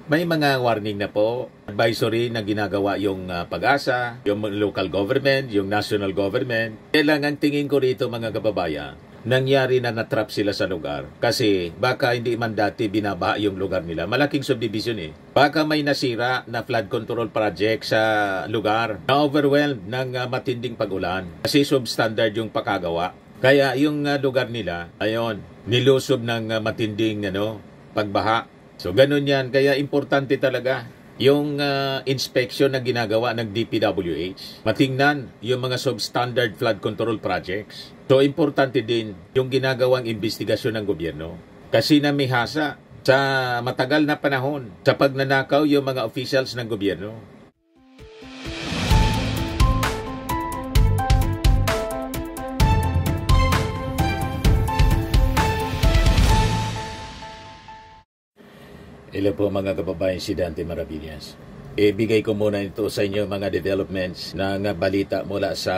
May mga warning na po, advisory na ginagawa yung Pag-asa, yung local government, yung national government. Kailangan tingin ko rito mga kababayan, nangyari na natrap sila sa lugar. Kasi baka hindi man dati binabaha yung lugar nila. Malaking subdivision eh. Baka may nasira na flood control project sa lugar. Na-overwhelmed ng matinding pag-ulan. Kasi substandard yung pakagawa. Kaya yung lugar nila, ayon, nilusob ng matinding pagbaha. So ganun yan, kaya importante talaga yung inspection na ginagawa ng DPWH. Matingnan yung mga substandard flood control projects. So importante din yung ginagawang investigasyon ng gobyerno. Kasi namihasa sa matagal na panahon sa pagnanakaw yung mga officials ng gobyerno. Hello po mga kababayan, si Dante Maravillas. Ibigay ko muna ito sa inyo mga developments na balita mula sa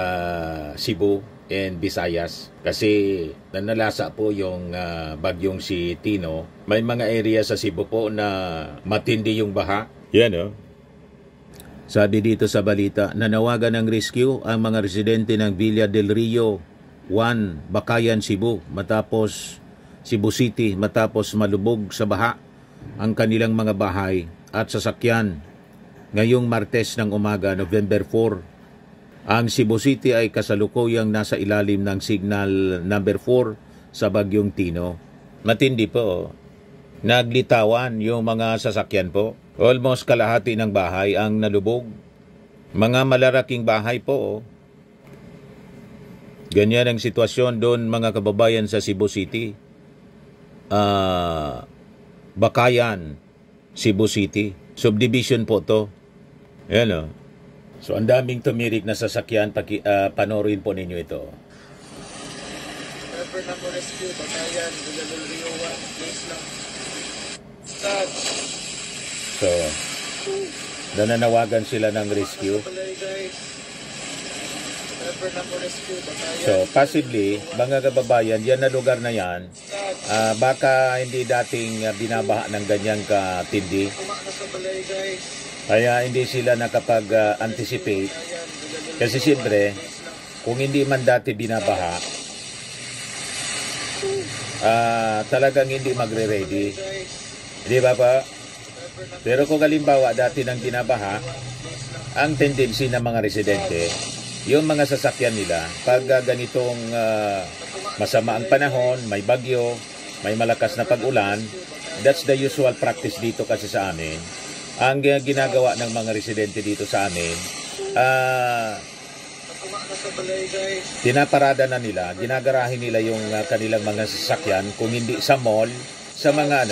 Cebu and Visayas. Kasi nanalasa po yung bagyong si Tino. May mga area sa Cebu po na matindi yung baha. Yan Sabi dito sa balita, nanawagan ng rescue ang mga residente ng Villa del Rio 1, Bakayan, Cebu, Cebu City, matapos malubog sa baha ang kanilang mga bahay at sasakyan ngayong Martes ng umaga, November 4. Ang Cebu City ay kasalukuyang nasa ilalim ng signal number 4 sa bagyong Tino. Matindi po. Naglitawan yung mga sasakyan po. Almost kalahati ng bahay ang nalubog. Mga malalaking bahay po. Ganyan ang sitwasyon doon mga kababayan sa Cebu City. Bakayan, Cebu City. Subdivision po to. Ayan So, ang daming tumirik na sasakyan. Panorin po ninyo ito. Refer na po rescue, Bakayan, Villa del Rio 1, please lang. Stop. So, nananawagan sila ng rescue. So, possibly, mga kababayan, yan na lugar na yan, baka hindi dating binabaha ng ganyang katindi. Kaya hindi sila nakapag-anticipate. Kasi siyempre, kung hindi man dati binabaha, talagang hindi magre-ready. Di ba pa? Pero kung halimbawa dati nang binabaha, ang tendency ng mga residente, yung mga sasakyan nila, pag ganitong masama ang panahon, may bagyo, may malakas na pag-ulan, that's the usual practice dito kasi sa amin. Ang ginagawa ng mga residente dito sa amin, tinaparada na nila, ginagarahin nila yung kanilang mga sasakyan, kung hindi sa mall, sa mga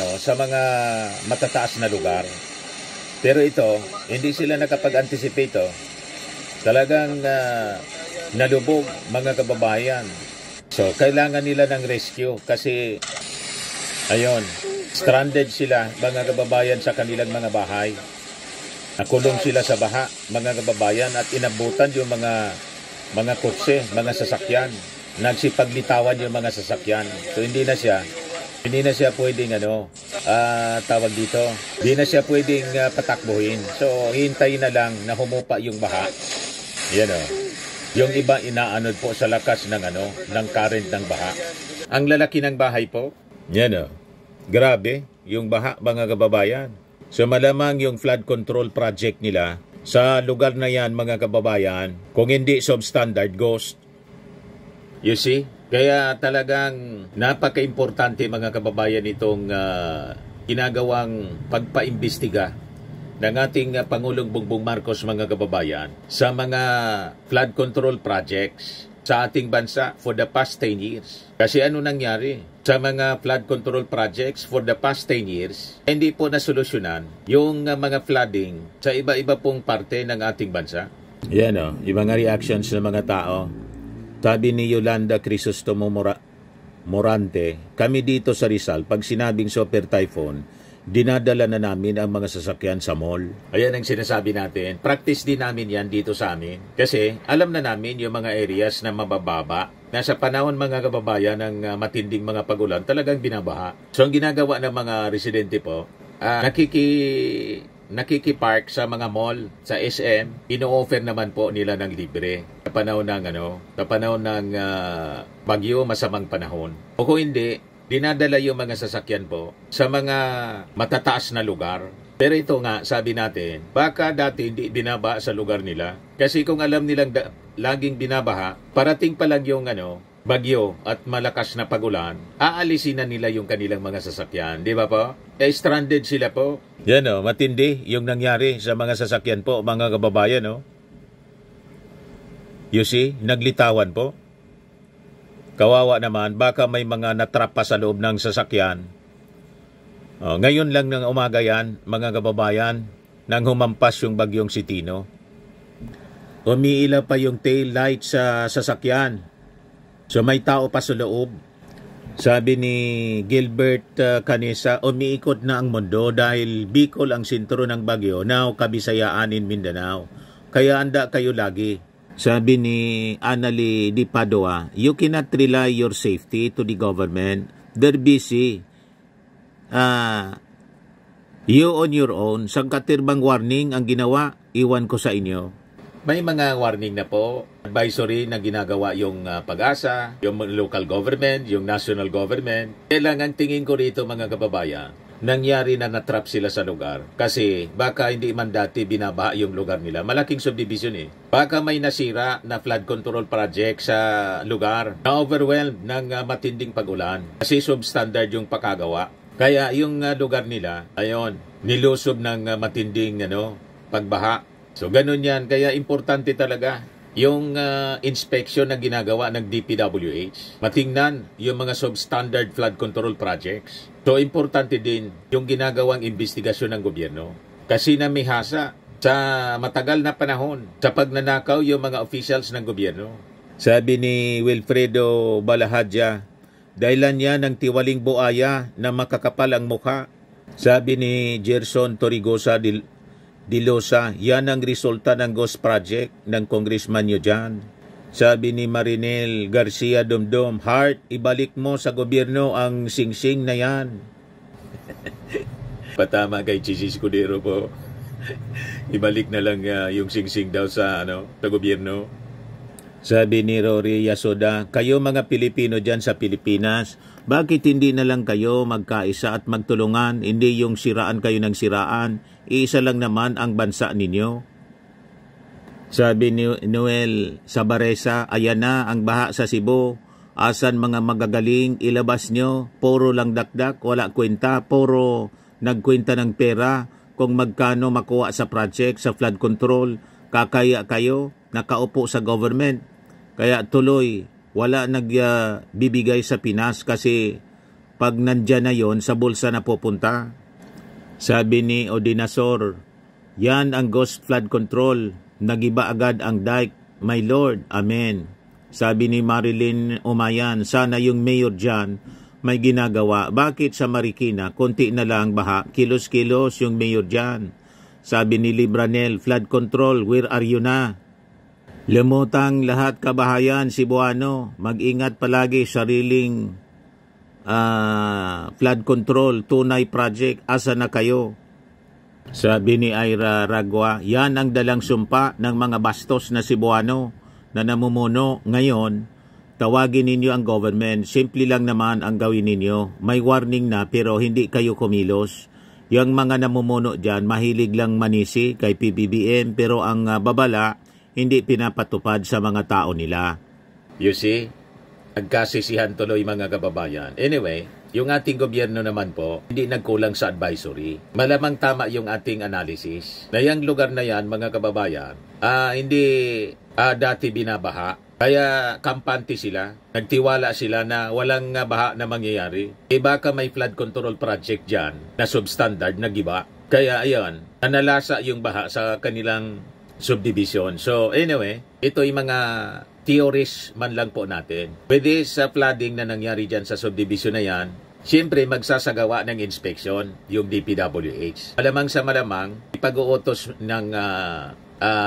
matataas na lugar. Pero ito, hindi sila nakapag-anticipate Talagang nalubog mga kababayan. So, kailangan nila ng rescue kasi, stranded sila mga kababayan sa kanilang mga bahay. Nakulong sila sa baha mga kababayan at inabutan yung mga kotse, mga sasakyan. Nagsipaglitawan yung mga sasakyan. So, hindi na siya pwedeng tawag dito. Hindi na siya pwedeng patakbuhin. So, hintayin na lang na humupa yung baha. Yung iba inaanod po sa lakas ng current ng baha. Ang lalaki ng bahay po, grabe, yung baha mga kababayan. So malamang yung flood control project nila sa lugar na yan mga kababayan, kung hindi substandard, ghost. You see? Kaya talagang napaka-importante mga kababayan itong ginagawang pagpaimbestiga ng ating Pangulong Bongbong Marcos mga kababayan sa mga flood control projects sa ating bansa for the past 10 years. Kasi ano nangyari sa mga flood control projects for the past 10 years, hindi po nasolusyonan yung mga flooding sa iba-iba pong parte ng ating bansa. Yan yung mga reactions ng mga tao. Sabi ni Yolanda Crisostomo Morante, kami dito sa Rizal, pag sinabing super typhoon, dinadala na namin ang mga sasakyan sa mall. Ayan ang sinasabi natin. Practice din namin yan dito sa amin. Kasi alam na namin yung mga areas na mabababa. Nasa panahon mga kababayan ng matinding mga pagulan, talagang binabaha. So ang ginagawa ng mga residente po, nakikipark sa mga mall, sa SM, ino-offer naman po nila ng libre. Sa panahon ng bagyo, masamang panahon. O kung hindi, dinadala yung mga sasakyan po sa mga matataas na lugar. Pero ito nga, sabi natin, baka dati hindi binabaha sa lugar nila. Kasi kung alam nilang laging binabaha, parating pa lang yung bagyo at malakas na pagulan, aalisin na nila yung kanilang mga sasakyan. Di ba po? Stranded sila po. Yan matindi yung nangyari sa mga sasakyan po, mga kababayan. You see, naglitawan po. Kawawa naman, baka may mga natrap pa sa loob ng sasakyan. Ngayon lang ng umaga yan, mga kababayan, nang humampas yung bagyong si Tino. Umiila pa yung tail light sa sasakyan. So may tao pa sa loob. Sabi ni Gilbert Canesa, umiikot na ang mundo dahil Bicol ang sentro ng bagyo, now Kabisayaan in Mindanao. Kaya anda kayo lagi. Sabi ni Annalie Di Padua, you cannot rely your safety to the government. They're busy. You on your own. Sangkatirbang warning ang ginawa, iwan ko sa inyo. May mga warning na po, advisory na ginagawa yung Pag-asa, yung local government, yung national government. Kailangan tingin ko rito mga kababayan, nangyari na natrap sila sa lugar. Kasi baka hindi man dati binabaha yung lugar nila. Malaking subdivision Baka may nasira na flood control project sa lugar na overwhelmed ng matinding pag-ulan. Kasi substandard yung pakagawa. Kaya yung lugar nila, nilusob ng matinding pagbaha. So ganun yan, kaya importante talaga yung inspection na ginagawa ng DPWH. Matingnan yung mga substandard flood control projects. So importante din yung ginagawang investigasyon ng gobyerno. Kasi namihasa sa matagal na panahon sa pagnanakaw yung mga officials ng gobyerno. Sabi ni Wilfredo Balahadja, dahilan yan ng tiwaling buaya na makakapal ang mukha. Sabi ni Gerson Torrigosa Dilosa, yan ang resulta ng Ghost Project ng Congressman nyo dyan. Sabi ni Marinel Garcia Dumdum, Heart, ibalik mo sa gobyerno ang singsing na yan. Patama kay Chichi Escudero po. Ibalik na lang yung singsing daw sa gobyerno. Sabi ni Rory Yasoda, kayo mga Pilipino dyan sa Pilipinas, bakit hindi na lang kayo magkaisa at magtulungan, hindi yung siraan kayo ng siraan, iisa lang naman ang bansa ninyo. Sabi ni Noel Sabaresa, ayan na ang baha sa Cebu, asan mga magagaling, ilabas nyo, puro lang dakdak, wala kwenta, puro nagkwenta ng pera, kung magkano makuha sa project, sa flood control, kakaya kayo, nakaupo sa government. Kaya tuloy, wala nagbibigay sa Pinas kasi pag nandyan na yon sa bulsa na pupunta. Sabi ni Odinasor, yan ang ghost flood control. Nagiba agad ang dike. My Lord, Amen. Sabi ni Marilyn Umayan, sana yung mayor dyan may ginagawa. Bakit sa Marikina, konti na lang baha, kilos-kilos yung mayor dyan. Sabi ni Libranel, flood control, where are you na? Lumutang lahat kabahayan, Cebuano, mag-ingat palagi sariling flood control, tunay project, asa na kayo? Sabi ni Ira Ragwa, yan ang dalang sumpa ng mga bastos na Cebuano na namumuno ngayon. Tawagin ninyo ang government, simple lang naman ang gawin ninyo. May warning na pero hindi kayo kumilos. Yung mga namumuno dyan, mahilig lang manisi kay PBBM pero ang babala, hindi pinapatupad sa mga tao nila. You see, nagkasisihan tuloy mga kababayan. Anyway, yung ating gobyerno naman po, hindi nagkulang sa advisory. Malamang tama yung ating analysis. Na yung lugar na yan, mga kababayan, hindi dati binabaha. Kaya kampante sila. Nagtiwala sila na walang baha na mangyayari. Baka may flood control project dyan na substandard na giba. Kaya ayan, nanalasa yung baha sa kanilang subdivision. So anyway, ito yung mga theories man lang po natin. Pwede sa flooding na nangyari dyan sa subdivision na yan, siyempre magsasagawa ng inspection yung DPWH. Malamang sa malamang, pag-uutos ng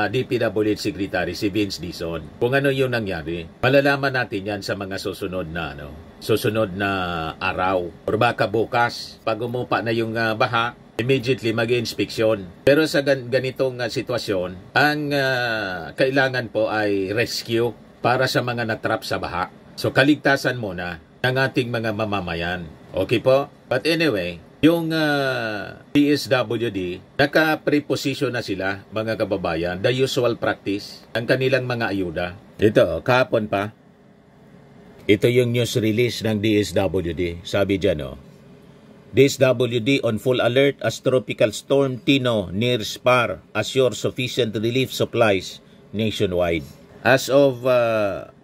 DPWH Secretary si Vince Dizon. Kung ano yung nangyari, malalaman natin yan sa mga susunod na araw. Or baka bukas, pag umupa na yung baha, immediately mag-inspeksyon. Pero sa ganitong sitwasyon, ang kailangan po ay rescue para sa mga natrap sa baha. So kaligtasan muna ng ating mga mamamayan. Okay po? But anyway, yung DSWD, naka-preposition na sila, mga kababayan, the usual practice, ang kanilang mga ayuda. Ito, kahapon pa, ito yung news release ng DSWD. Sabi dyan, DSWD on full alert as Tropical Storm Tino near Spar assures sufficient relief supplies nationwide. As of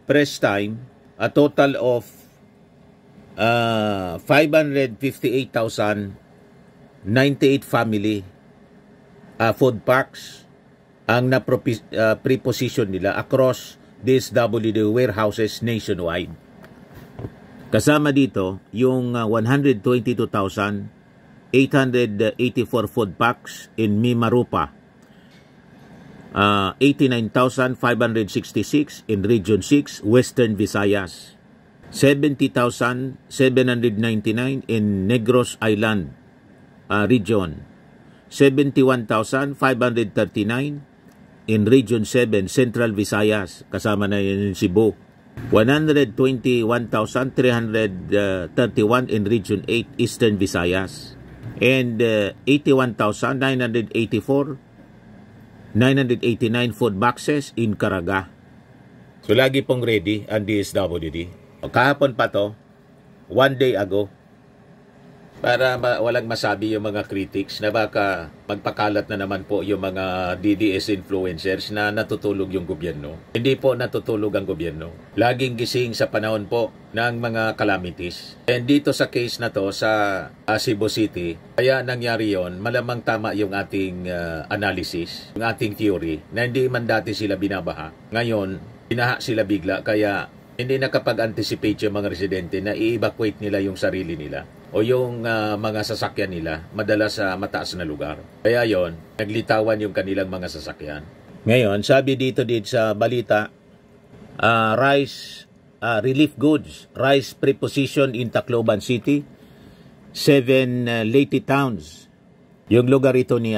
press time, a total of 558,098 family food packs ang na-preposition nila across DSWD warehouses nationwide. Kasama dito yung 122,884 food packs in Mimarupa, 89,566 in Region 6, Western Visayas, 70,799 in Negros Island region, 71,539 in Region 7, Central Visayas, kasama na yun Cebu, 121,331 in Region 8, Eastern Visayas, and 81,989 food boxes in Caraga. So lagi pong ready ang DSWD. Kahapon pa to, one day ago, para walang masabi yung mga critics na baka magpakalat na naman po yung mga DDS influencers na natutulog yung gobyerno. Hindi po natutulog ang gobyerno. Laging gising sa panahon po ng mga calamities. And dito sa case na to sa Cebu City, kaya nangyari yon, malamang tama yung ating analysis, yung ating theory, na hindi man dati sila binabaha. Ngayon, binaha sila bigla, kaya hindi nakapag-anticipate yung mga residente na i-evacuate nila yung sarili nila o yung mga sasakyan nila madalas sa mataas na lugar. Kaya yon, naglitawan yung kanilang mga sasakyan. Ngayon, sabi dito sa balita, rice relief goods, rice preposition in Tacloban City, 7 Leyte towns. Yung lugar ito ni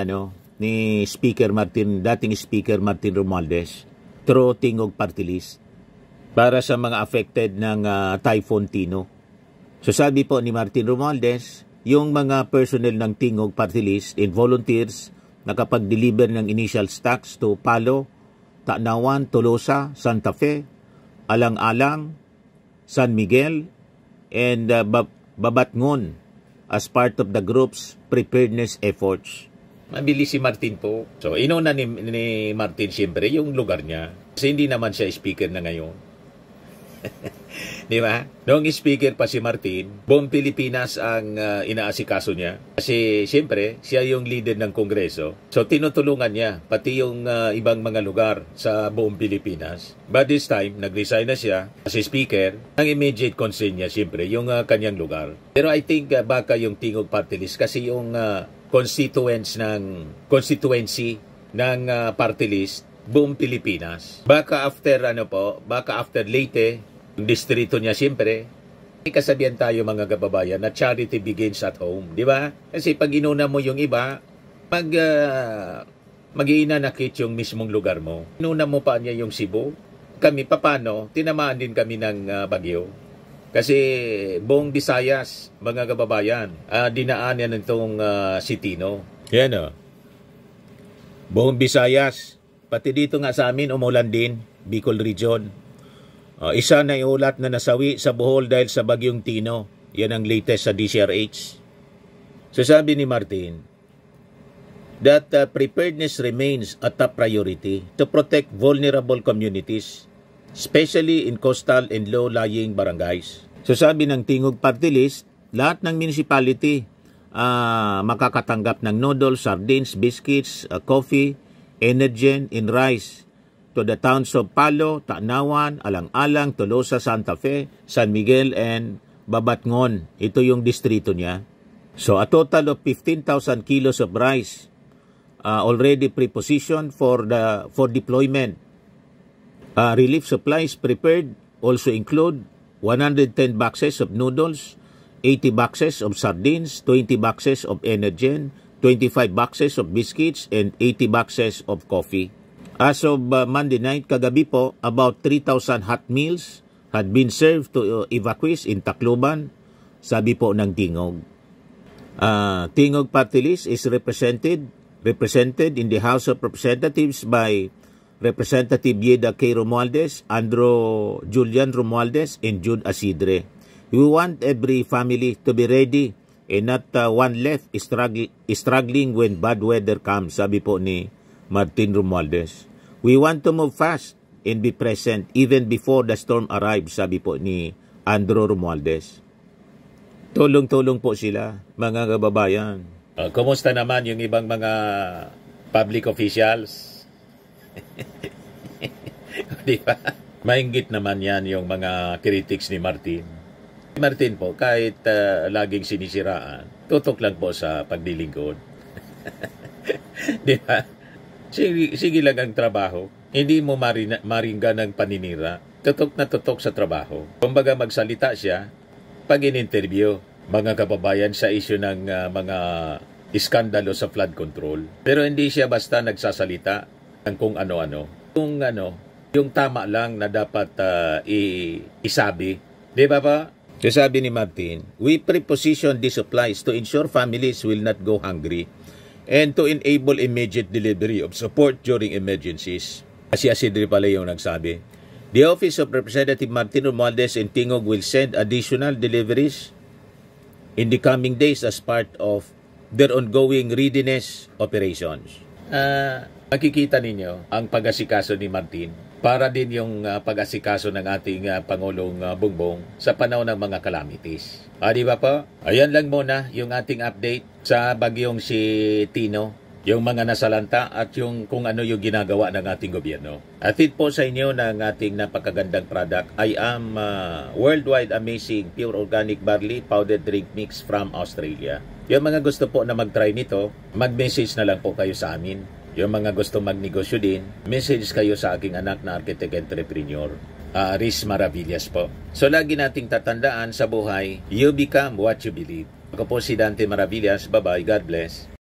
Speaker Martin, dating Speaker Martin Romualdez, through Tingog Party List, para sa mga affected ng Typhoon Tino. So sabi po ni Martin Romualdez, yung mga personnel ng Tingog Party List and volunteers nakapag-deliver ng initial stocks to Palo, Tacnawan, Tolosa, Santa Fe, Alang-Alang, San Miguel, and Babatngon as part of the group's preparedness efforts. Mabilis si Martin po. So inuna ni Martin siyempre yung lugar niya. Kasi hindi naman siya speaker na ngayon. Di ba? Noong speaker pa si Martin, buong Pilipinas ang inaasikaso niya. Kasi siyempre, siya yung leader ng Kongreso. So tinutulungan niya, pati yung ibang mga lugar sa buong Pilipinas. But this time, nag-resign na siya as speaker. Ang immediate concern niya, siyempre, yung kanyang lugar. Pero I think baka yung Tingog Party List, kasi yung constituency ng party list, buong Pilipinas. Baka after Leyte, yung distrito niya, siyempre, may kasabihan tayo mga kababayan na charity begins at home, di ba? Kasi pag inuna mo yung iba, mag-iinanakit yung mismong lugar mo. Inuna mo pa niya yung Cebu. Kami, papano, tinamaan din kami ng bagyo. Kasi buong Visayas, mga kababayan, dinaan yan itong si Tino. Yan buong Visayas, pati dito nga sa amin, umulan din, Bicol Region. Isa na iulat na nasawi sa Bohol dahil sa bagyong Tino. Yan ang latest sa DCRH. So sabi ni Martin, that preparedness remains a top priority to protect vulnerable communities, especially in coastal and low-lying barangays. So sabi ng Tingog Party List, lahat ng municipality makakatanggap ng noodles, sardines, biscuits, coffee, energen, and rice to the towns of Palo, Tacnawan, Alang-Alang, Tolosa, Santa Fe, San Miguel, and Babatngon. Ito yung distrito niya. So a total of 15,000 kilos of rice already prepositioned for deployment. Relief supplies prepared also include 110 boxes of noodles, 80 boxes of sardines, 20 boxes of Energen, 25 boxes of biscuits, and 80 boxes of coffee. As of Monday night, kagabi po, about 3,000 hot meals had been served to evacuees in Tacloban, sabi po ng Tingog. Tingog Party List is represented in the House of Representatives by Representative Yeda K. Romualdez, Andrew Julian Romualdez, and Jude Asidre. We want every family to be ready and not one left struggling when bad weather comes, sabi po ni Martin Romualdez. We want to move fast and be present even before the storm arrives, sabi po ni Andrew Romualdez. Tulong-tulong po sila, mga kababayan. Kumusta naman yung ibang mga public officials? Di ba? Mainggit naman yan yung mga critics ni Martin. Martin po, kahit laging sinisiraan, tutok lang po sa paglilingkod. Di ba? Sige lang ang trabaho. Hindi mo maringgan ng paninira. Tutok na tutok sa trabaho. Kumbaga magsalita siya pag in-interview, mga kababayan, sa issue ng mga iskandalo sa flood control. Pero hindi siya basta nagsasalita ng kung ano-ano. Yung tama lang na dapat isabi. Di ba pa? Sabi ni Martin, we preposition these supplies to ensure families will not go hungry and to enable immediate delivery of support during emergencies. Si Asidre pala yung nagsabi. The Office of Representative Martin Romualdez and Tingog will send additional deliveries in the coming days as part of their ongoing readiness operations. Makikita ninyo ang pag-asikaso ni Martin para din yung pag-asikaso ng ating Pangulong Bongbong sa panahon ng mga calamities. Di ba po? Ayan lang muna yung ating update sa bagyong si Tino, yung mga nasalanta at yung kung ano yung ginagawa ng ating gobyerno. Atid po sa inyo ng ating napakagandang product. I am Worldwide Amazing Pure Organic Barley Powdered Drink Mix from Australia. Yung mga gusto po na mag-try nito, mag-message na lang po kayo sa amin. Yung mga gusto magnegosyo din, message kayo sa aking anak na architect entrepreneur, Riz Maravillas po. So lagi nating tatandaan sa buhay, you become what you believe. Ako po si Dante Maravillas. Bye-bye. God bless.